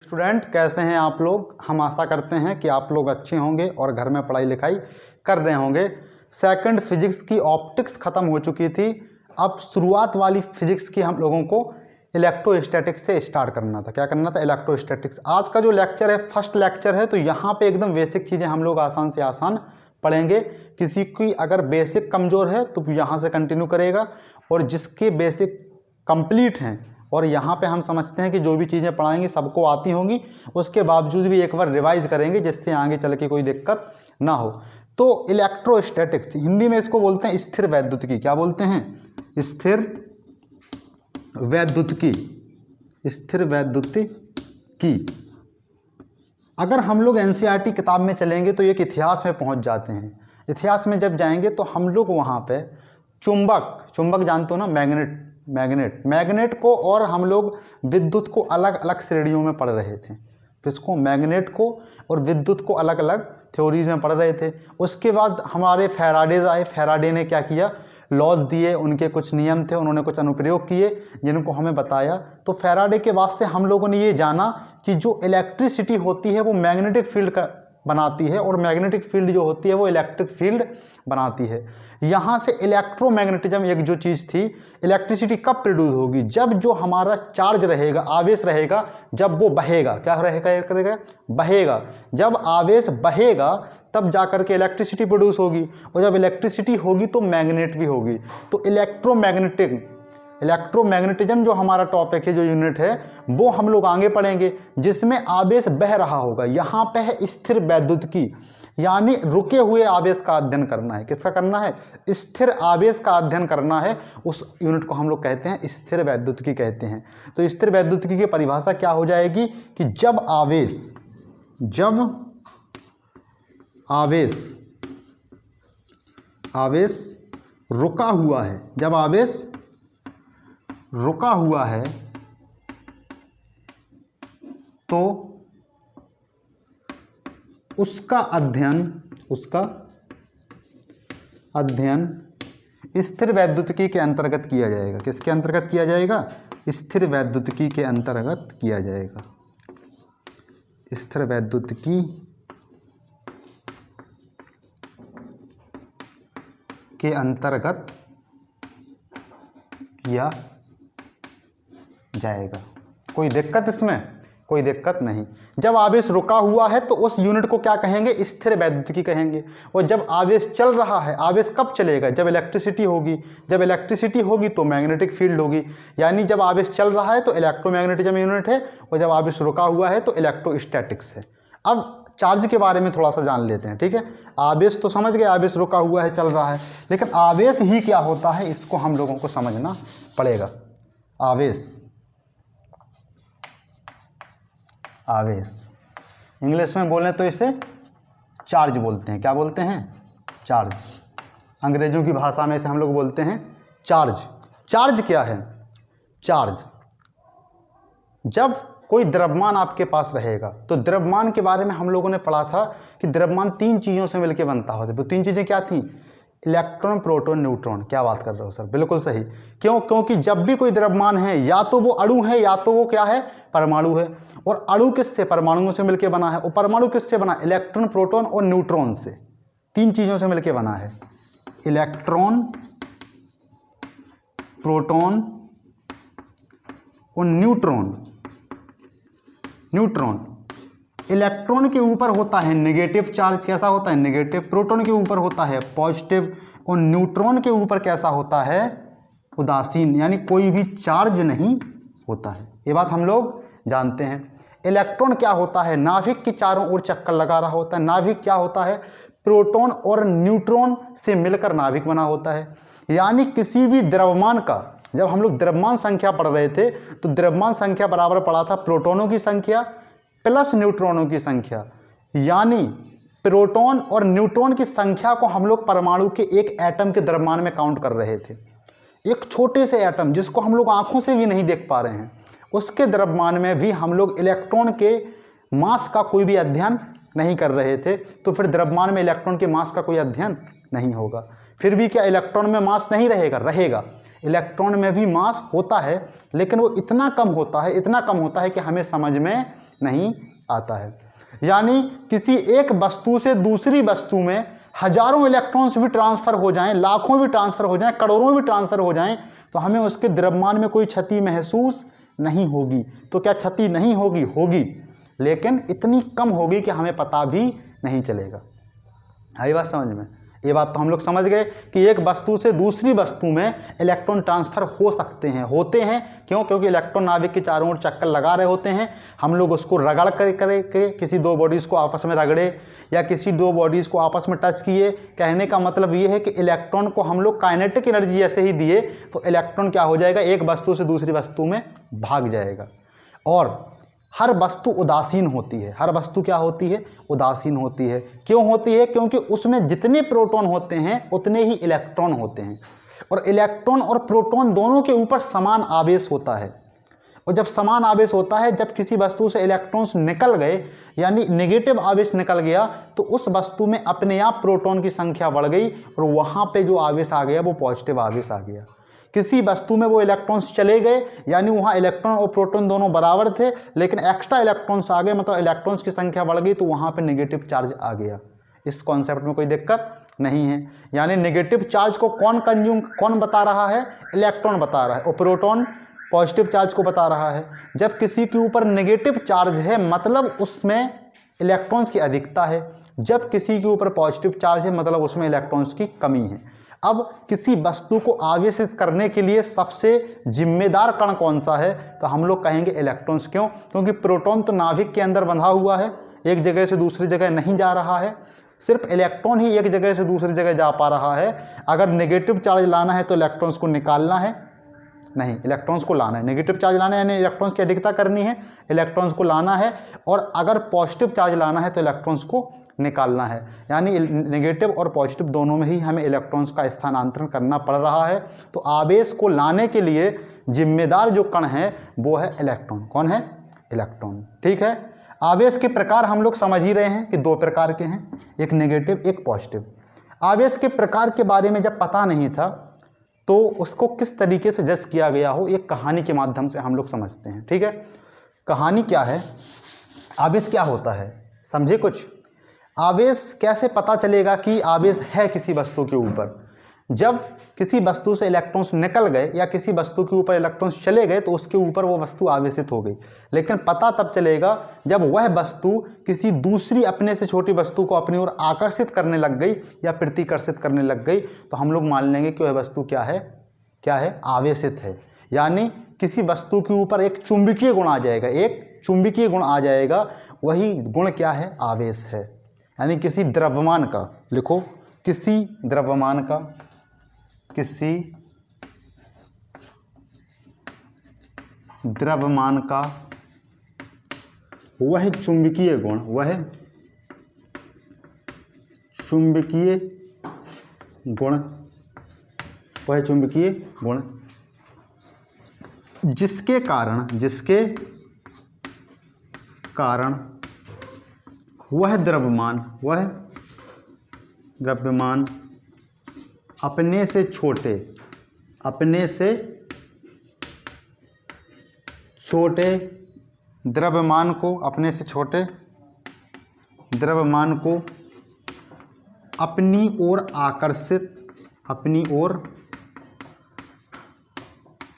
Student कैसे हैं आप लोग। हम आशा करते हैं कि आप लोग अच्छे होंगे और घर में पढ़ाई लिखाई कर रहे होंगे। सेकंड फिजिक्स की ऑप्टिक्स ख़त्म हो चुकी थी। अब शुरुआत वाली फिजिक्स की हम लोगों को इलेक्ट्रोस्टैटिक्स से स्टार्ट करना था। क्या करना था? इलेक्ट्रोस्टैटिक्स। आज का जो लेक्चर है फर्स्ट लेक्चर है, तो यहाँ पे एकदम बेसिक चीज़ें हम लोग आसान से आसान पढ़ेंगे। किसी की अगर बेसिक कमज़ोर है तो यहाँ से कंटिन्यू करेगा, और जिसके बेसिक कंप्लीट हैं और यहाँ पे हम समझते हैं कि जो भी चीज़ें पढ़ाएंगे सबको आती होंगी, उसके बावजूद भी एक बार रिवाइज करेंगे जिससे आगे चल के कोई दिक्कत ना हो। तो इलेक्ट्रोस्टैटिक्स हिंदी में इसको बोलते हैं स्थिर वैद्युतिकी। क्या बोलते हैं? स्थिर वैद्युतिकी। स्थिर वैद्युतिकी। अगर हम लोग एनसीईआरटी किताब में चलेंगे तो एक इतिहास में पहुंच जाते हैं। इतिहास में जब जाएंगे तो हम लोग वहाँ पे चुंबक जानते हो ना, मैग्नेट को और हम लोग विद्युत को अलग अलग श्रेणियों में पढ़ रहे थे। किसको? मैग्नेट को और विद्युत को अलग अलग थ्योरीज में पढ़ रहे थे। उसके बाद हमारे फैराडेज आए। फैराडे ने क्या किया? लॉज दिए, उनके कुछ नियम थे, उन्होंने कुछ अनुप्रयोग किए जिनको हमें बताया। तो फैराडे के बाद से हम लोगों ने ये जाना कि जो इलेक्ट्रिसिटी होती है वो मैग्नेटिक फील्ड बनाती है, और मैग्नेटिक फील्ड जो होती है वो इलेक्ट्रिक फील्ड बनाती है। यहाँ से इलेक्ट्रोमैग्नेटिज्म एक जो चीज़ थी, इलेक्ट्रिसिटी कब प्रोड्यूस होगी? जब जो हमारा चार्ज रहेगा, आवेश रहेगा, जब वो बहेगा। क्या रहेगा? बहेगा। जब आवेश बहेगा तब जाकर के इलेक्ट्रिसिटी प्रोड्यूस होगी, और जब इलेक्ट्रिसिटी होगी तो मैग्नेट भी होगी। तो इलेक्ट्रोमैग्नेटिज्म जो हमारा टॉपिक है, जो यूनिट है, वो हम लोग आगे पढ़ेंगे, जिसमें आवेश बह रहा होगा। यहाँ पे है स्थिर वैद्युतिकी, यानी रुके हुए आवेश का अध्ययन करना है। किसका करना है? स्थिर आवेश का अध्ययन करना है। उस यूनिट को हम लोग कहते हैं स्थिर वैद्युतिकी कहते हैं। तो स्थिर वैद्युतिकी की परिभाषा क्या हो जाएगी कि जब आवेश रुका हुआ है, जब आवेश रुका हुआ है तो उसका अध्ययन स्थिर वैद्युतिकी के अंतर्गत किया जाएगा। किसके अंतर्गत किया जाएगा? स्थिर वैद्युतिकी के अंतर्गत किया जाएगा। स्थिर वैद्युतिकी के अंतर्गत किया जाएगा। कोई दिक्कत इसमें? कोई दिक्कत नहीं। जब आवेश रुका हुआ है तो उस यूनिट को क्या कहेंगे? स्थिर वैद्युतिकी कहेंगे। और जब आवेश चल रहा है, आवेश कब चलेगा? जब इलेक्ट्रिसिटी होगी। जब इलेक्ट्रिसिटी होगी तो मैग्नेटिक फील्ड होगी। यानी जब आवेश चल रहा है तो इलेक्ट्रोमैग्नेटिज्म यूनिट है, और जब आवेश रुका हुआ है तो इलेक्ट्रोस्टैटिक्स है। अब चार्ज के बारे में थोड़ा सा जान लेते हैं, ठीक है। आवेश तो समझ गए, आवेश रुका हुआ है, चल रहा है, लेकिन आवेश ही क्या होता है इसको हम लोगों को समझना पड़ेगा। आवेश इंग्लिश में बोलें तो इसे चार्ज बोलते हैं। क्या बोलते हैं? चार्ज। अंग्रेजों की भाषा में इसे हम लोग बोलते हैं चार्ज। चार्ज क्या है? चार्ज, जब कोई द्रव्यमान आपके पास रहेगा तो द्रव्यमान के बारे में हम लोगों ने पढ़ा था कि द्रव्यमान 3 चीज़ों से मिलकर बनता होता है। वो 3 चीज़ें क्या थी? Electron, proton, neutron. क्या बात कर रहे हो सर? बिल्कुल सही। क्यों? क्योंकि जब भी कोई द्रव्यमान है या तो वो अणु है या तो वो क्या है? परमाणु है। और अणु किससे? परमाणुओं से मिलकर बना है। और परमाणु किससे बना? इलेक्ट्रॉन, प्रोटॉन और न्यूट्रॉन से। 3 चीज़ों से मिलकर बना है। इलेक्ट्रॉन, प्रोटॉन और न्यूट्रॉन। इलेक्ट्रॉन के ऊपर होता है नेगेटिव चार्ज। कैसा होता है? नेगेटिव। प्रोटॉन के ऊपर होता है पॉजिटिव, और न्यूट्रॉन के ऊपर कैसा होता है? उदासीन, यानी कोई भी चार्ज नहीं होता है। ये बात हम लोग जानते हैं। इलेक्ट्रॉन क्या होता है? नाभिक के चारों ओर चक्कर लगा रहा होता है। नाभिक क्या होता है? प्रोटॉन और न्यूट्रॉन से मिलकर नाभिक बना होता है। यानी किसी भी द्रव्यमान का, जब हम लोग द्रव्यमान संख्या पढ़ रहे थे तो द्रव्यमान संख्या बराबर पड़ा था प्रोटॉनों की संख्या प्लस न्यूट्रॉनों की संख्या। यानी प्रोटॉन और न्यूट्रॉन की संख्या को हम लोग परमाणु के एक एटम के द्रव्यमान में काउंट कर रहे थे। एक छोटे से एटम जिसको हम लोग आंखों से भी नहीं देख पा रहे हैं, उसके द्रव्यमान में भी हम लोग इलेक्ट्रॉन के मास का कोई भी अध्ययन नहीं कर रहे थे। तो फिर द्रव्यमान में इलेक्ट्रॉन के मास का कोई अध्ययन नहीं होगा। फिर भी क्या इलेक्ट्रॉन में मास नहीं रहेगा? रहेगा। इलेक्ट्रॉन में भी मास होता है, लेकिन वो इतना कम होता है कि हमें समझ में नहीं आता है। यानी किसी एक वस्तु से दूसरी वस्तु में हजारों इलेक्ट्रॉन्स भी ट्रांसफर हो जाएं, लाखों भी ट्रांसफर हो जाएं, करोड़ों भी ट्रांसफर हो जाएं, तो हमें उसके द्रव्यमान में कोई क्षति महसूस नहीं होगी। तो क्या क्षति नहीं होगी? होगी, लेकिन इतनी कम होगी कि हमें पता भी नहीं चलेगा। आई बात समझ में? ये बात तो हम लोग समझ गए कि एक वस्तु से दूसरी वस्तु में इलेक्ट्रॉन ट्रांसफर हो सकते हैं, होते हैं। क्यों? क्योंकि इलेक्ट्रॉन नाभिक के चारों ओर चक्कर लगा रहे होते हैं। हम लोग उसको रगड़ करके किसी दो बॉडीज़ को आपस में रगड़े या किसी दो बॉडीज़ को आपस में टच किए। कहने का मतलब ये है कि इलेक्ट्रॉन को हम लोग काइनेटिक एनर्जी ऐसे ही दिए तो इलेक्ट्रॉन क्या हो जाएगा? एक वस्तु से दूसरी वस्तु में भाग जाएगा। और हर वस्तु उदासीन होती है। हर वस्तु क्या होती है? उदासीन होती है। क्यों होती है? क्योंकि उसमें जितने प्रोटॉन होते हैं उतने ही इलेक्ट्रॉन होते हैं, और इलेक्ट्रॉन और प्रोटॉन दोनों के ऊपर समान आवेश होता है। और जब समान आवेश होता है, जब किसी वस्तु से इलेक्ट्रॉन्स निकल गए यानी नेगेटिव आवेश निकल गया, तो उस वस्तु में अपने आप प्रोटॉन की संख्या बढ़ गई और वहाँ पे जो आवेश आ गया वो पॉजिटिव आवेश आ गया। किसी वस्तु में वो इलेक्ट्रॉन्स चले गए यानी वहाँ इलेक्ट्रॉन और प्रोटॉन दोनों बराबर थे, लेकिन एक्स्ट्रा इलेक्ट्रॉन्स आ गए, मतलब इलेक्ट्रॉन्स की संख्या बढ़ गई, तो वहाँ पे नेगेटिव चार्ज आ गया। इस कॉन्सेप्ट में कोई दिक्कत नहीं है। यानी नेगेटिव चार्ज को कौन बता रहा है? इलेक्ट्रॉन बता रहा है, और प्रोटॉन पॉजिटिव चार्ज को बता रहा है। जब किसी के ऊपर नेगेटिव चार्ज है मतलब उसमें इलेक्ट्रॉन्स की अधिकता है, जब किसी के ऊपर पॉजिटिव चार्ज है मतलब उसमें इलेक्ट्रॉन्स की कमी है। अब किसी वस्तु को आवेशित करने के लिए सबसे जिम्मेदार कण कौन सा है? तो हम लोग कहेंगे इलेक्ट्रॉन्स। क्यों? क्योंकि प्रोटॉन तो नाभिक के अंदर बंधा हुआ है, एक जगह से दूसरी जगह नहीं जा रहा है। सिर्फ इलेक्ट्रॉन ही एक जगह से दूसरी जगह जा पा रहा है। अगर नेगेटिव चार्ज लाना है तो इलेक्ट्रॉन्स को निकालना है, नहीं, इलेक्ट्रॉन्स को लाना है। नेगेटिव चार्ज लाना है यानी इलेक्ट्रॉन्स की अधिकता करनी है, इलेक्ट्रॉन्स को लाना है। और अगर पॉजिटिव चार्ज लाना है तो इलेक्ट्रॉन्स को निकालना है। यानी नेगेटिव और पॉजिटिव दोनों में ही हमें इलेक्ट्रॉन्स का स्थानांतरण करना पड़ रहा है। तो आवेश को लाने के लिए जिम्मेदार जो कण है वो है इलेक्ट्रॉन। कौन है? इलेक्ट्रॉन। ठीक है। आवेश के प्रकार हम लोग समझ ही रहे हैं कि दो प्रकार के हैं, एक नेगेटिव एक पॉजिटिव। आवेश के प्रकार के बारे में जब पता नहीं था तो उसको किस तरीके से जज किया गया हो, एक कहानी के माध्यम से हम लोग समझते हैं। ठीक है। कहानी क्या है? आवेश क्या होता है, समझे कुछ? आवेश कैसे पता चलेगा कि आवेश है किसी वस्तु के ऊपर? जब किसी वस्तु से इलेक्ट्रॉन्स निकल गए या किसी वस्तु के ऊपर इलेक्ट्रॉन्स चले गए तो उसके ऊपर वो वस्तु आवेशित हो गई। लेकिन पता तब चलेगा जब वह वस्तु किसी दूसरी अपने से छोटी वस्तु को अपनी ओर आकर्षित करने लग गई या प्रतिकर्षित करने लग गई, तो हम लोग मान लेंगे कि वह वस्तु क्या है? क्या है? आवेशित है। यानी किसी वस्तु के ऊपर एक चुंबकीय गुण आ जाएगा, एक चुंबकीय गुण आ जाएगा, वही गुण क्या है? आवेश है। यानी किसी द्रव्यमान का, लिखो, किसी द्रव्यमान का, किसी द्रव्यमान का वह चुंबकीय गुण, वह चुंबकीय गुण, वह चुंबकीय गुण जिसके कारण वह द्रव्यमान अपने से छोटे द्रव्यमान को अपनी ओर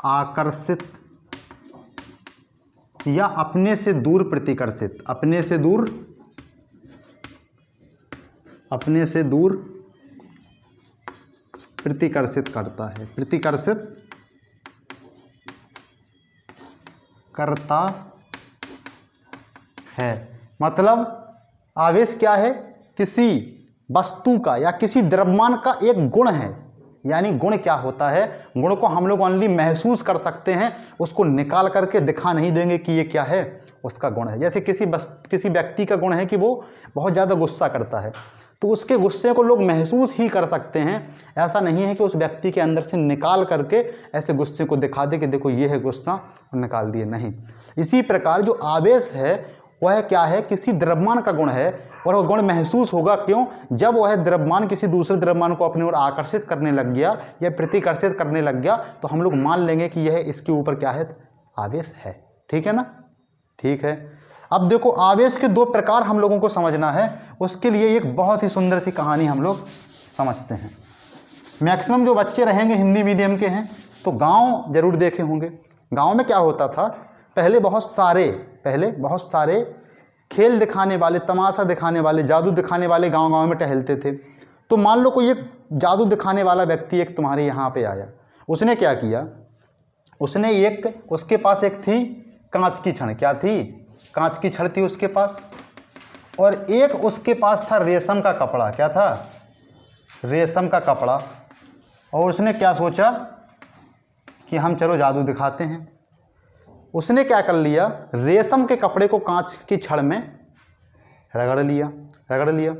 आकर्षित या अपने से दूर प्रतिकर्षित करता है, करता है। मतलब आवेश क्या है? किसी वस्तु का या किसी द्रव्यमान का एक गुण है। यानी गुण क्या होता है? गुण को हम लोग ओनली महसूस कर सकते हैं, उसको निकाल करके दिखा नहीं देंगे कि ये क्या है, उसका गुण है। जैसे किसी व्यक्ति का गुण है कि वो बहुत ज़्यादा गुस्सा करता है, तो उसके गुस्से को लोग महसूस ही कर सकते हैं। ऐसा नहीं है कि उस व्यक्ति के अंदर से निकाल करके ऐसे गुस्से को दिखा दे कि देखो ये है गुस्सा और निकाल दिए, नहीं। इसी प्रकार जो आवेश है वह क्या है? किसी द्रव्यमान का गुण है, और वह गुण महसूस होगा। क्यों? जब वह द्रव्यमान किसी दूसरे द्रव्यमान को अपनी ओर आकर्षित करने लग गया या प्रतिकर्षित करने लग गया, तो हम लोग मान लेंगे कि यह इसके ऊपर क्या है? आवेश है। ठीक है ना? ठीक है। अब देखो आवेश के दो प्रकार हम लोगों को समझना है, उसके लिए एक बहुत ही सुंदर सी कहानी हम लोग समझते हैं। मैक्सिमम जो बच्चे रहेंगे हिंदी मीडियम के हैं तो गांव जरूर देखे होंगे। गांव में क्या होता था, पहले बहुत सारे खेल दिखाने वाले, तमाशा दिखाने वाले, जादू दिखाने वाले गांव-गांव में टहलते थे। तो मान लो कोई एक जादू दिखाने वाला व्यक्ति एक तुम्हारे यहाँ पे आया, उसने क्या किया, उसके पास एक थी कांच की छड़। क्या थी? कांच की छड़ थी उसके पास, और एक उसके पास था रेशम का कपड़ा। क्या था? रेशम का कपड़ा। और उसने क्या सोचा कि हम चलो जादू दिखाते हैं। उसने क्या कर लिया, रेशम के कपड़े को कांच की छड़ में रगड़ लिया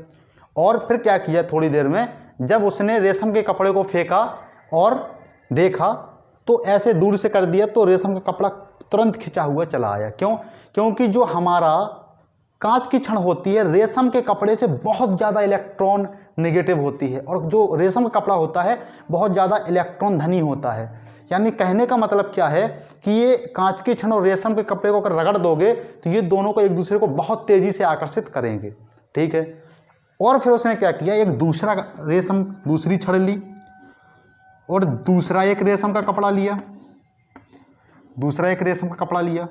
और फिर क्या किया, थोड़ी देर में जब उसने रेशम के कपड़े को फेंका और देखा तो ऐसे दूर से कर दिया तो रेशम का कपड़ा तुरंत खिंचा हुआ चला आया। क्यों? क्योंकि जो हमारा कांच की छड़ होती है रेशम के कपड़े से बहुत ज़्यादा इलेक्ट्रॉन नेगेटिव होती है, और जो रेशम का कपड़ा होता है बहुत ज़्यादा इलेक्ट्रॉन धनी होता है। यानी कहने का मतलब क्या है कि ये कांच की छड़ और रेशम के कपड़े को अगर रगड़ दोगे तो ये दोनों को एक दूसरे को बहुत तेज़ी से आकर्षित करेंगे। ठीक है। और फिर उसने क्या किया, एक दूसरी छड़ ली और दूसरा एक रेशम का कपड़ा लिया,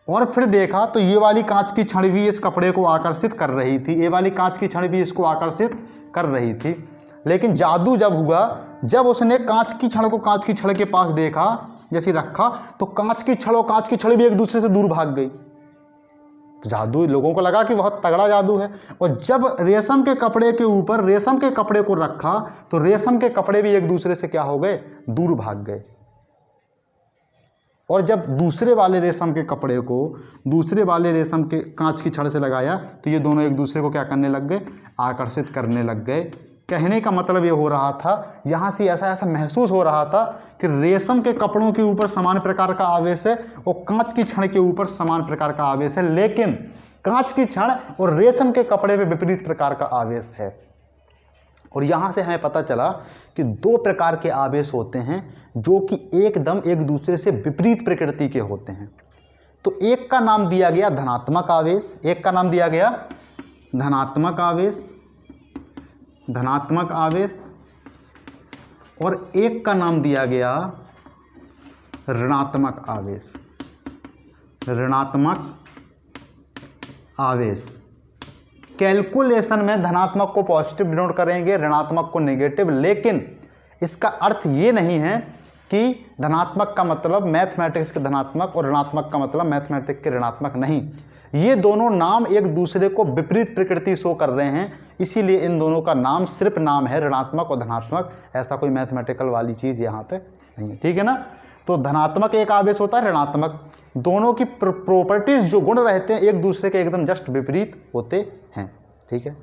और फिर देखा तो ये वाली कांच की छड़ भी इस कपड़े को आकर्षित कर रही थी, ये वाली कांच की छड़ भी इसको आकर्षित कर रही थी। लेकिन जादू जब हुआ, जब उसने कांच की छड़ को कांच की छड़ के पास देखा, जैसे रखा, तो कांच की छड़ और कांच की छड़ भी एक दूसरे से दूर भाग गई। तो जादू, लोगों को लगा कि बहुत तगड़ा जादू है। और जब रेशम के कपड़े के ऊपर रेशम के कपड़े को रखा तो रेशम के कपड़े भी एक दूसरे से क्या हो गए, दूर भाग गए। और जब दूसरे वाले रेशम के कपड़े को दूसरे वाले रेशम के कांच की छड़ से लगाया तो ये दोनों एक दूसरे को क्या करने लग गए, आकर्षित करने लग गए। कहने का मतलब ये हो रहा था, यहाँ से ऐसा महसूस हो रहा था कि रेशम के कपड़ों के ऊपर समान प्रकार का आवेश है और कांच की छड़ के ऊपर समान प्रकार का आवेश है, लेकिन कांच की छड़ और रेशम के कपड़े में विपरीत प्रकार का आवेश है। और यहाँ से हमें पता चला कि दो प्रकार के आवेश होते हैं जो कि एकदम एक दूसरे से विपरीत प्रकृति के होते हैं। तो एक का नाम दिया गया धनात्मक आवेश, धनात्मक आवेश, और एक का नाम दिया गया ऋणात्मक आवेश। कैलकुलेशन में धनात्मक को पॉजिटिव डिनोट करेंगे, ऋणात्मक को नेगेटिव, लेकिन इसका अर्थ ये नहीं है कि धनात्मक का मतलब मैथमेटिक्स के धनात्मक और ऋणात्मक का मतलब मैथमेटिक्स के ऋणात्मक नहीं। ये दोनों नाम एक दूसरे को विपरीत प्रकृति शो कर रहे हैं, इसीलिए इन दोनों का नाम सिर्फ नाम है, ऋणात्मक और धनात्मक। ऐसा कोई मैथमेटिकल वाली चीज़ यहाँ पे नहीं है। ठीक है ना। तो धनात्मक एक आवेश होता है, ऋणात्मक। दोनों की प्रॉपर्टीज, जो गुण रहते हैं, एक दूसरे के एकदम जस्ट विपरीत होते हैं। ठीक है।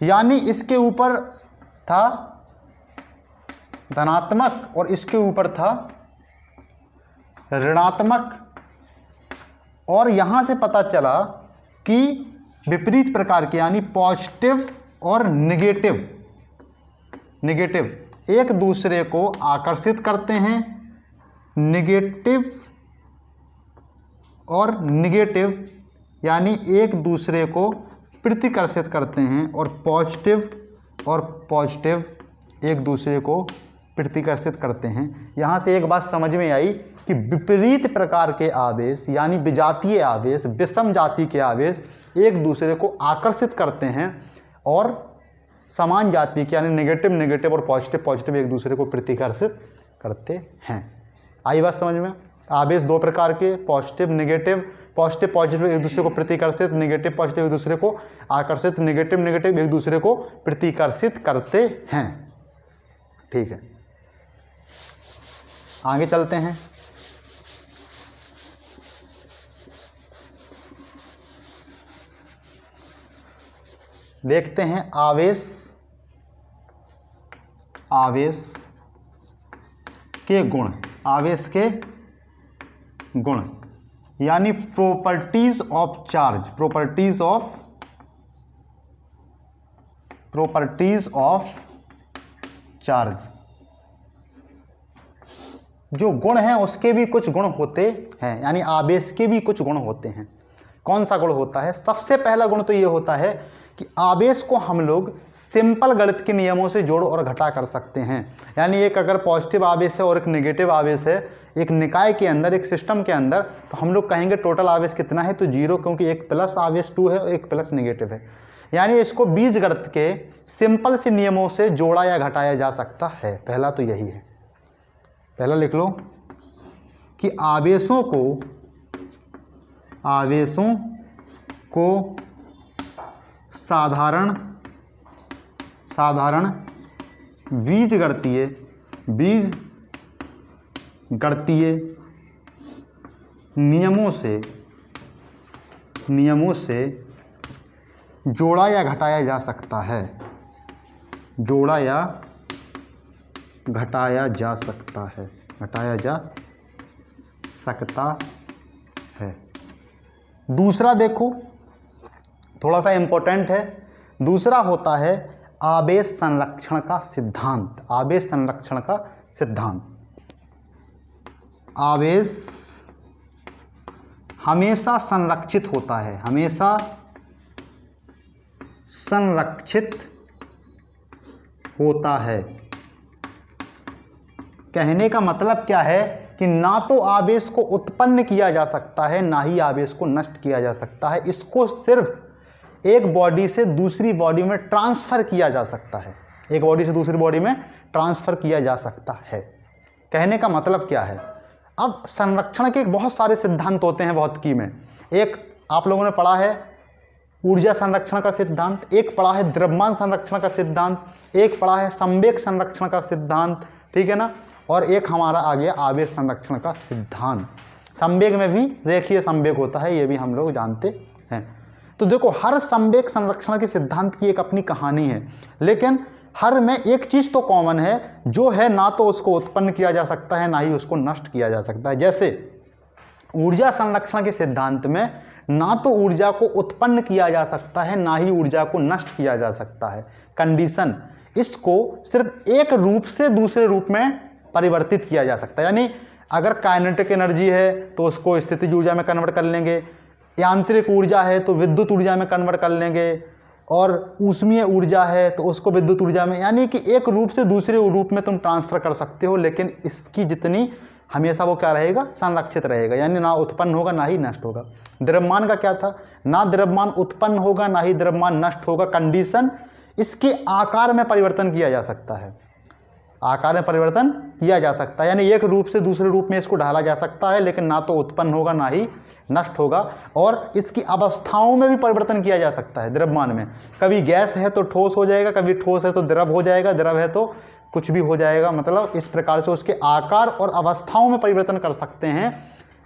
यानी इसके ऊपर था धनात्मक और इसके ऊपर था ऋणात्मक, और यहां से पता चला कि विपरीत प्रकार के यानी पॉजिटिव और नेगेटिव एक दूसरे को आकर्षित करते हैं। नेगेटिव और नेगेटिव यानी एक दूसरे को प्रतिकर्षित करते हैं, और पॉजिटिव एक दूसरे को प्रतिकर्षित करते हैं। यहाँ से एक बात समझ में आई कि विपरीत प्रकार के आवेश यानी विजातीय आवेश, विषम जाति के आवेश एक दूसरे को आकर्षित करते हैं, और समान जाति के यानी नेगेटिव और पॉजिटिव एक दूसरे को प्रतिकर्षित करते हैं। आई बात समझ में। आवेश दो प्रकार के, पॉजिटिव पॉजिटिव एक दूसरे को प्रतिकर्षित, नेगेटिव पॉजिटिव एक दूसरे को आकर्षित, नेगेटिव एक दूसरे को प्रतिकर्षित करते हैं। ठीक है, आगे चलते हैं। देखते हैं आवेश के गुण यानी प्रॉपर्टीज ऑफ चार्ज। जो गुण हैं उसके भी कुछ गुण होते हैं, यानी आवेश के भी कुछ गुण होते हैं। कौन सा गुण होता है? सबसे पहला गुण तो ये होता है कि आवेश को हम लोग सिंपल गणित के नियमों से जोड़ और घटा कर सकते हैं। यानी एक अगर पॉजिटिव आवेश है और एक नेगेटिव आवेश है एक निकाय के अंदर, एक सिस्टम के अंदर, तो हम लोग कहेंगे टोटल आवेश कितना है, तो 0, क्योंकि एक प्लस आवेश 2 है और एक प्लस नेगेटिव है। यानी इसको बीजगणित के सिंपल से नियमों से जोड़ा या घटाया जा सकता है। पहला तो यही है। पहला लिख लो कि आवेशों को साधारण बीजगणितीय नियमों से जोड़ा या घटाया जा सकता है। जोड़ा या घटाया जा सकता है। दूसरा देखो, थोड़ा सा इंपॉर्टेंट है। दूसरा होता है आवेश संरक्षण का सिद्धांत। आवेश संरक्षण का सिद्धांत। आवेश हमेशा संरक्षित होता है, हमेशा संरक्षित होता है। कहने का मतलब क्या है कि ना तो आवेश को उत्पन्न किया जा सकता है, ना ही आवेश को नष्ट किया जा सकता है। इसको सिर्फ एक बॉडी से दूसरी बॉडी में ट्रांसफ़र किया जा सकता है। एक बॉडी से दूसरी बॉडी में ट्रांसफ़र किया जा सकता है। कहने का मतलब क्या है? अब संरक्षण के बहुत सारे सिद्धांत होते हैं भौतिकी में। एक आप लोगों ने पढ़ा है ऊर्जा संरक्षण का सिद्धांत, एक पढ़ा है द्रव्यमान संरक्षण का सिद्धांत, एक पढ़ा है संवेग संरक्षण का सिद्धांत, ठीक है ना, और एक हमारा आ गया आवेश संरक्षण का सिद्धांत। संवेग में भी रेखीय संवेग होता है, ये भी हम लोग जानते हैं। तो देखो, हर संवेग संरक्षण के सिद्धांत की एक अपनी कहानी है, लेकिन हर में एक चीज़ तो कॉमन है, जो है ना तो उसको उत्पन्न किया जा सकता है, ना ही उसको नष्ट किया जा सकता है। जैसे ऊर्जा संरक्षण के सिद्धांत में ना तो ऊर्जा को उत्पन्न किया जा सकता है, ना ही ऊर्जा को नष्ट किया जा सकता है। कंडीशन, इसको सिर्फ एक रूप से दूसरे रूप में परिवर्तित किया जा सकता है। यानी अगर काइनेटिक एनर्जी है तो उसको स्थितिज ऊर्जा में कन्वर्ट कर लेंगे, यांत्रिक ऊर्जा है तो विद्युत ऊर्जा में कन्वर्ट कर लेंगे, और ऊष्मीय ऊर्जा है तो उसको विद्युत ऊर्जा में, यानी कि एक रूप से दूसरे रूप में तुम ट्रांसफ़र कर सकते हो, लेकिन इसकी जितनी हमेशा वो क्या रहेगा, संरक्षित रहेगा, यानी ना उत्पन्न होगा ना ही नष्ट होगा। द्रव्यमान का क्या था? ना द्रव्यमान उत्पन्न होगा ना ही द्रव्यमान नष्ट होगा। कंडीशन, इसके आकार में परिवर्तन किया जा सकता है, आकार में परिवर्तन किया जा सकता है, यानी एक रूप से दूसरे रूप में इसको ढाला जा सकता है, लेकिन ना तो उत्पन्न होगा ना ही नष्ट होगा। और इसकी अवस्थाओं में भी परिवर्तन किया जा सकता है। द्रव्यमान में कभी गैस है तो ठोस हो जाएगा, कभी ठोस है तो द्रव हो जाएगा, द्रव है तो कुछ भी हो जाएगा। मतलब इस प्रकार से उसके आकार और अवस्थाओं में परिवर्तन कर सकते हैं।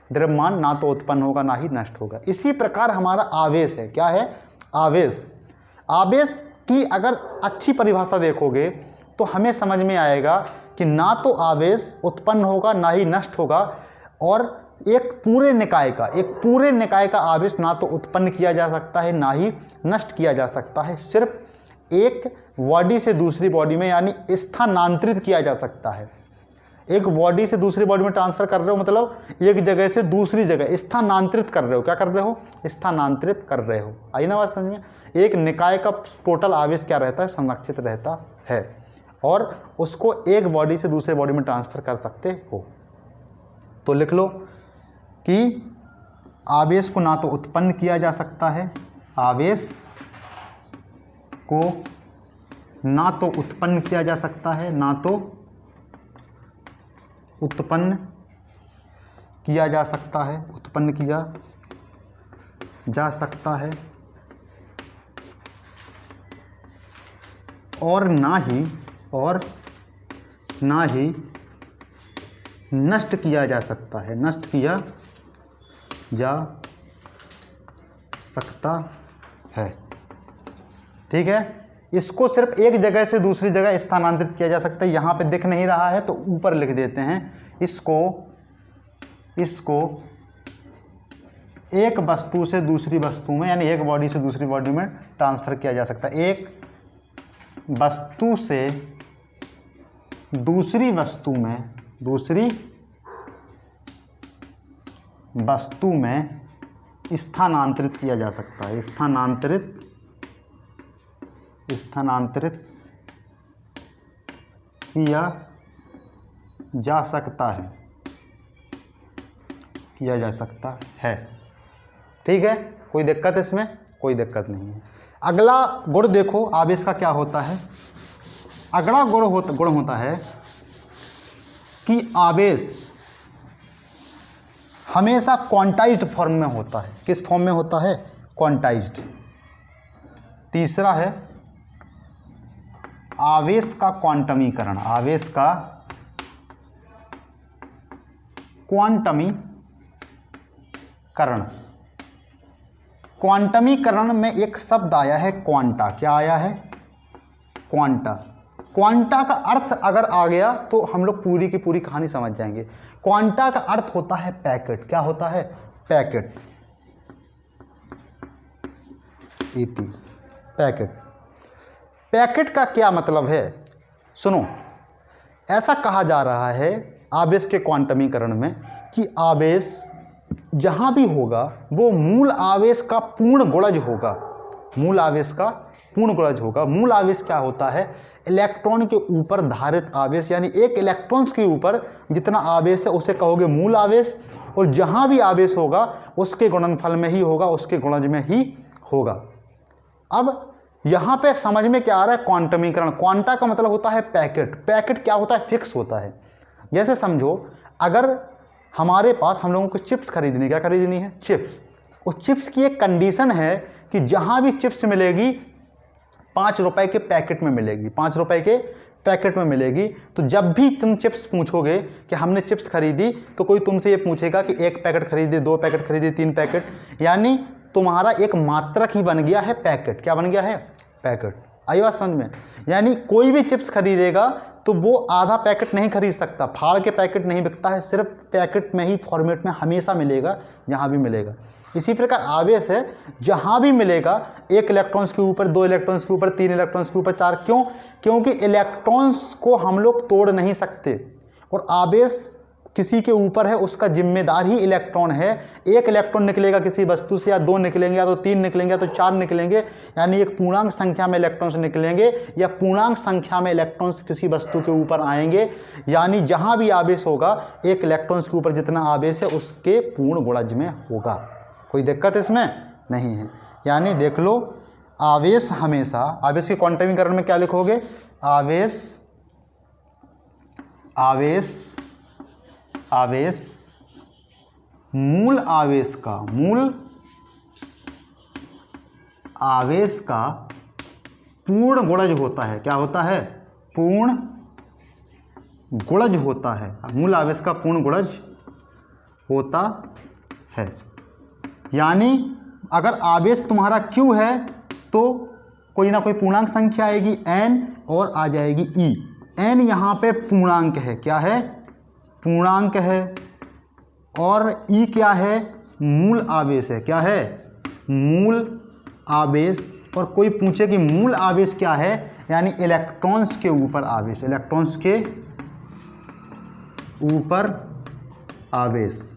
द्रव्यमान ना तो उत्पन्न होगा ना ही नष्ट होगा। इसी प्रकार हमारा आवेश है। क्या है? आवेश। आवेश की अगर अच्छी परिभाषा देखोगे तो हमें समझ में आएगा कि ना तो आवेश उत्पन्न होगा ना ही नष्ट होगा, और एक पूरे निकाय का आवेश ना तो उत्पन्न किया जा सकता है ना ही नष्ट किया जा सकता है। सिर्फ एक बॉडी से दूसरी बॉडी में, यानी स्थानांतरित किया जा सकता है। एक बॉडी से दूसरी बॉडी में ट्रांसफ़र कर रहे हो, मतलब एक जगह से दूसरी जगह स्थानांतरित कर रहे हो। क्या कर रहे हो? स्थानांतरित कर रहे हो। आई ना बात समझ में? एक निकाय का टोटल आवेश क्या रहता है? संरक्षित रहता है, और उसको एक बॉडी से दूसरे बॉडी में ट्रांसफ़र कर सकते हो। तो लिख लो कि आवेश को ना तो उत्पन्न किया जा सकता है, आवेश को ना तो उत्पन्न किया जा सकता है, ना तो उत्पन्न किया जा सकता है, उत्पन्न किया जा सकता है, और ना ही नष्ट किया जा सकता है, नष्ट किया जा सकता है। ठीक है, इसको सिर्फ एक जगह से दूसरी जगह स्थानांतरित किया जा सकता है। यहाँ पे दिख नहीं रहा है तो ऊपर लिख देते हैं। इसको एक वस्तु से दूसरी वस्तु में, यानी एक बॉडी से दूसरी बॉडी में ट्रांसफ़र किया जा सकता है। एक वस्तु से दूसरी वस्तु में वस्तु में स्थानांतरित किया जा सकता है, स्थानांतरित किया जा सकता है, किया जा सकता है। ठीक है, कोई दिक्कत इसमें? कोई दिक्कत नहीं है। अगला गुण देखो आवेश का क्या होता है। अगला गुण होता है कि आवेश हमेशा क्वांटाइज्ड फॉर्म में होता है। किस फॉर्म में होता है? क्वांटाइज्ड। तीसरा है आवेश का क्वांटमीकरण, आवेश का क्वांटमीकरण। क्वांटमीकरण में एक शब्द आया है क्वांटा। क्या आया है? क्वांटा। क्वांटा का अर्थ अगर आ गया तो हम लोग पूरी की पूरी कहानी समझ जाएंगे। क्वांटा का अर्थ होता है पैकेट। क्या होता है? पैकेट। पैकेट। पैकेट का क्या मतलब है? सुनो, ऐसा कहा जा रहा है आवेश के क्वांटमीकरण में कि आवेश जहाँ भी होगा वो मूल आवेश का पूर्ण गुणज होगा। मूल आवेश का पूर्ण गुणज होगा। मूल आवेश क्या होता है? इलेक्ट्रॉन के ऊपर धारित आवेश, यानी एक इलेक्ट्रॉन्स के ऊपर जितना आवेश है उसे कहोगे मूल आवेश, और जहाँ भी आवेश होगा उसके गुणनफल में ही होगा, उसके गुणज में ही होगा। अब यहाँ पे समझ में क्या आ रहा है? क्वांटमीकरण। क्वांटा का मतलब होता है पैकेट। पैकेट क्या होता है? फिक्स होता है। जैसे समझो, अगर हमारे पास हम लोगों को चिप्स खरीदनी, क्या खरीदनी है? चिप्स। उस चिप्स की एक कंडीशन है कि जहाँ भी चिप्स मिलेगी 5 रुपए के पैकेट में मिलेगी, 5 रुपए के पैकेट में मिलेगी। तो जब भी तुम चिप्स पूछोगे कि हमने चिप्स खरीदी, तो कोई तुमसे ये पूछेगा कि 1 पैकेट खरीदे, 2 पैकेट खरीदे, 3 पैकेट, यानी तुम्हारा एक मात्रक ही बन गया है पैकेट। क्या बन गया है? पैकेट। आई बात समझ में? यानी कोई भी चिप्स खरीदेगा तो वो आधा पैकेट नहीं खरीद सकता, फाड़ के पैकेट नहीं बिकता है, सिर्फ पैकेट में ही फॉर्मेट में हमेशा मिलेगा जहाँ भी मिलेगा। इसी प्रकार आवेश है, जहाँ भी मिलेगा 1 इलेक्ट्रॉन्स के ऊपर, 2 इलेक्ट्रॉन्स के ऊपर, 3 इलेक्ट्रॉन्स के ऊपर, 4। क्यों? क्योंकि इलेक्ट्रॉन्स को हम लोग तोड़ नहीं सकते, और आवेश किसी के ऊपर है, उसका जिम्मेदार ही इलेक्ट्रॉन है। 1 इलेक्ट्रॉन निकलेगा किसी वस्तु से, या 2 निकलेंगे, या तो 3 निकलेंगे, या तो 4 निकलेंगे, यानी एक पूर्णांक संख्या में इलेक्ट्रॉन्स निकलेंगे, या पूर्णांक संख्या में इलेक्ट्रॉन्स किसी वस्तु के ऊपर आएंगे। यानी जहाँ भी आवेश होगा 1 इलेक्ट्रॉन्स के ऊपर जितना आवेश है उसके पूर्ण गुणज में होगा। कोई दिक्कत इसमें नहीं है। यानी देख लो, आवेश हमेशा, आवेश के क्वांटमीकरण में क्या लिखोगे? आवेश मूल आवेश का पूर्ण गुणज होता है। क्या होता है? पूर्ण गुणज होता है। मूल आवेश का पूर्ण गुणज होता है। यानी अगर आवेश तुम्हारा Q है तो कोई ना कोई पूर्णांक संख्या आएगी n, और आ जाएगी E। n यहाँ पे पूर्णांक है। क्या है? पूर्णांक है। और E क्या है? मूल आवेश है। क्या है? मूल आवेश। और कोई पूछे कि मूल आवेश क्या है, यानी इलेक्ट्रॉन्स के ऊपर आवेश, इलेक्ट्रॉन्स के ऊपर आवेश,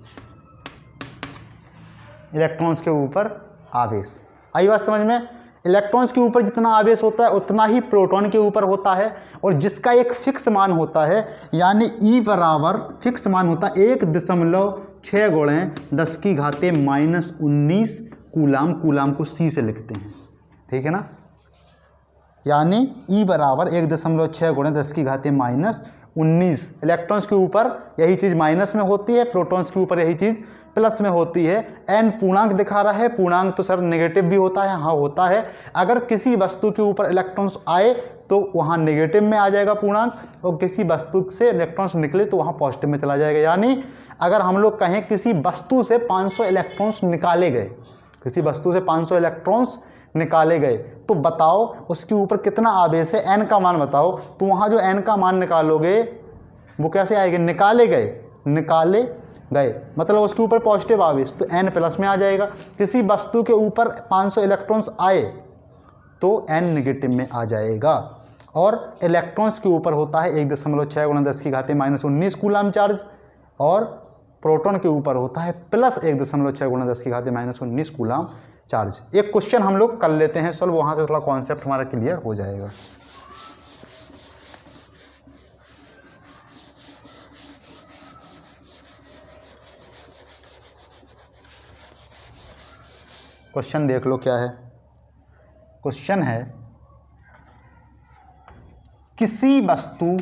इलेक्ट्रॉन्स के ऊपर आवेश। आई बात समझ में? इलेक्ट्रॉन्स के ऊपर जितना आवेश होता है उतना ही प्रोटॉन के ऊपर होता है, और जिसका एक फिक्स मान होता है, यानी E बराबर फिक्स मान होता है 1.6 × 10⁻⁻19 कूलाम। कूलाम को C से लिखते हैं, ठीक है ना? यानी E बराबर 1.6 × 10⁻⁻19। इलेक्ट्रॉन्स के ऊपर यही चीज़ माइनस में होती है, प्रोटॉन्स के ऊपर यही चीज़ प्लस में होती है। n पूर्णांक दिखा रहा है। पूर्णांक तो सर नेगेटिव भी होता है। हाँ, होता है। अगर किसी वस्तु के ऊपर इलेक्ट्रॉन्स आए तो वहाँ नेगेटिव में आ जाएगा पूर्णांक, और किसी वस्तु से इलेक्ट्रॉन्स निकले तो वहाँ पॉजिटिव में चला जाएगा। यानी अगर हम लोग कहें किसी वस्तु से 500 इलेक्ट्रॉन्स निकाले गए, किसी वस्तु से 500 इलेक्ट्रॉन्स निकाले गए, तो बताओ उसके ऊपर कितना आवेश है, n का मान बताओ। तो वहाँ जो n का मान निकालोगे वो कैसे आएगा? निकाले गए मतलब उसके ऊपर पॉजिटिव आवेश, तो n प्लस में आ जाएगा। किसी वस्तु के ऊपर 500 इलेक्ट्रॉन्स आए तो n नेगेटिव में आ जाएगा। और इलेक्ट्रॉन्स के ऊपर होता है 1.6 × 10⁻⁻19 कूलाम चार्ज, और प्रोटॉन के ऊपर होता है प्लस 1.6 × 10⁻⁻19 कूलाम चार्ज। एक क्वेश्चन हम लोग कर लेते हैं सॉल्व, वहाँ से थोड़ा कॉन्सेप्ट हमारा क्लियर हो जाएगा। क्वेश्चन देख लो क्या है। क्वेश्चन है किसी वस्तु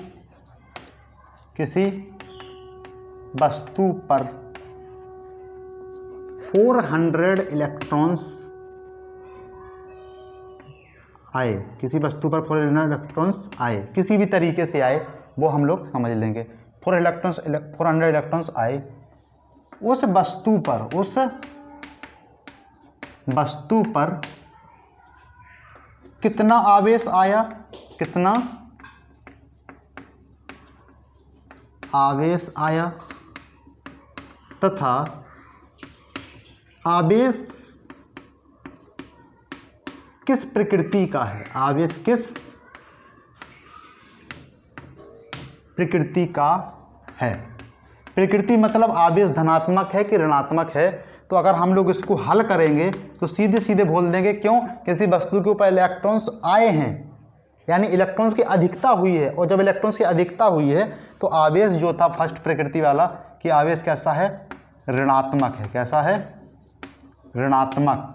पर 400 इलेक्ट्रॉन्स आए, किसी वस्तु पर 400 इलेक्ट्रॉन्स आए, किसी भी तरीके से आए वो हम लोग समझ लेंगे। 400 इलेक्ट्रॉन्स आए, उस वस्तु पर कितना आवेश आया, कितना आवेश आया तथा आवेश किस प्रकृति का है, आवेश किस प्रकृति का है। प्रकृति मतलब आवेश धनात्मक है कि ऋणात्मक है। तो अगर हम लोग इसको हल करेंगे तो सीधे सीधे बोल देंगे क्यों, किसी वस्तु के ऊपर इलेक्ट्रॉन्स आए हैं यानी इलेक्ट्रॉन्स की अधिकता हुई है, और जब इलेक्ट्रॉन्स की अधिकता हुई है तो आवेश जो था फर्स्ट प्रकृति वाला कि आवेश कैसा है, ऋणात्मक है। कैसा है, ऋणात्मक।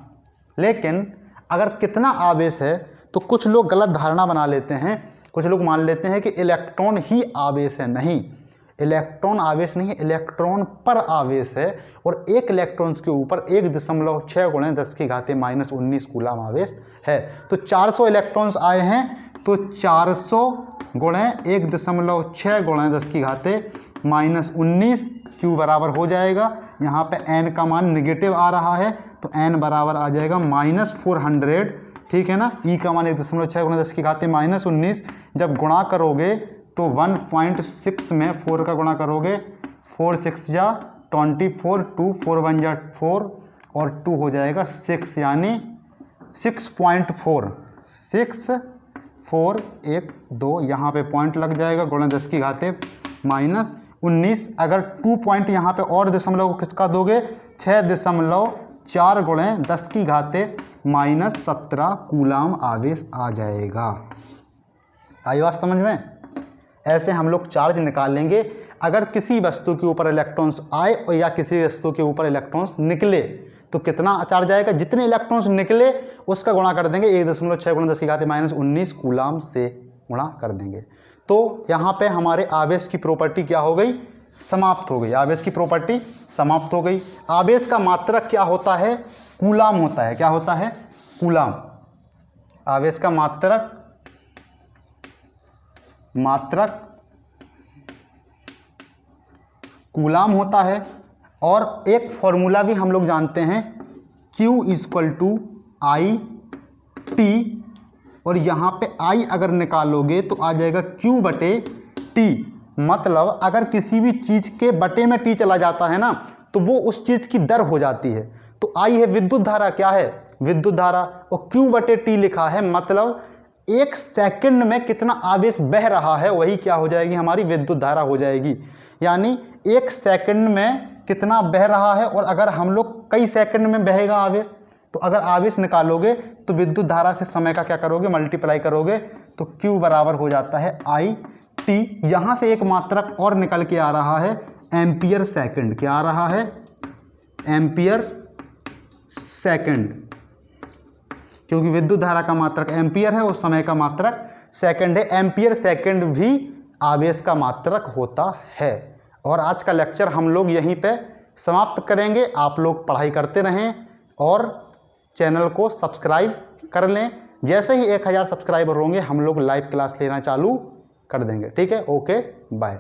लेकिन अगर कितना आवेश है तो कुछ लोग गलत धारणा बना लेते हैं, कुछ लोग मान लेते हैं कि इलेक्ट्रॉन ही आवेश है। नहीं, इलेक्ट्रॉन आवेश नहीं, इलेक्ट्रॉन पर आवेश है, और एक इलेक्ट्रॉन के ऊपर 1.6 × 10⁻⁻19 कूलाम आवेश है। तो 400 इलेक्ट्रॉन्स आए हैं, तो 400 × 1.6 × 10⁻⁻19 Q बराबर हो जाएगा। यहाँ पे n का मान निगेटिव आ रहा है तो n बराबर आ जाएगा -400, ठीक है ना। E का मान 1.6 × 10⁻⁻19 जब गुणा करोगे तो 1.6 में 4 का गुणा करोगे, 4 6 जा 24, 2 4 1 जा 4 और 2 हो जाएगा 6, यानी 6.4, 6 4 1 2, यहाँ पे पॉइंट लग जाएगा, गुणा 10⁻⁻19। अगर 2 पॉइंट यहाँ पे और दशमलव किसका दोगे, 6.4 × 10⁻⁻17 कूलाम आवेश आ जाएगा। आई बात समझ में। ऐसे हम लोग चार्ज निकालेंगे। अगर किसी वस्तु के ऊपर इलेक्ट्रॉन्स आए और या किसी वस्तु के ऊपर इलेक्ट्रॉन्स निकले तो कितना चार्ज आएगा, जितने इलेक्ट्रॉन्स निकले उसका गुणा कर देंगे 1.6 × 10⁻⁻19 कूलाम से गुणा कर देंगे। तो यहाँ पे हमारे आवेश की प्रॉपर्टी क्या हो गई, समाप्त हो गई। आवेश की प्रॉपर्टी समाप्त हो गई। आवेश का मात्रक क्या होता है, कूलाम होता है। क्या होता है, कूलाम। आवेश का मात्रक कूलाम होता है। और एक फॉर्मूला भी हम लोग जानते हैं, Q = I/T, और यहाँ पे I अगर निकालोगे तो आ जाएगा Q/T। मतलब अगर किसी भी चीज़ के बटे में T चला जाता है ना तो वो उस चीज़ की दर हो जाती है। तो I है विद्युत धारा, क्या है, विद्युत धारा, और Q/T लिखा है, मतलब 1 सेकंड में कितना आवेश बह रहा है वही क्या हो जाएगी, हमारी विद्युत धारा हो जाएगी। यानी 1 सेकंड में कितना बह रहा है, और अगर हम लोग कई सेकंड में बहेगा आवेश, तो अगर आवेश निकालोगे तो विद्युत धारा से समय का क्या करोगे, मल्टीप्लाई करोगे, तो Q बराबर हो जाता है I/T। यहाँ से एक मात्रक और निकल के आ रहा है, एम्पियर सेकंड। क्या आ रहा है, एम्पियर सेकंड, क्योंकि विद्युत धारा का मात्रक एम्पियर है और समय का मात्रक सेकंड है। एम्पियर सेकंड भी आवेश का मात्रक होता है। और आज का लेक्चर हम लोग यहीं पे समाप्त करेंगे। आप लोग पढ़ाई करते रहें और चैनल को सब्सक्राइब कर लें। जैसे ही 1000 सब्सक्राइबर होंगे हम लोग लाइव क्लास लेना चालू कर देंगे। ठीक है, ओके, बाय।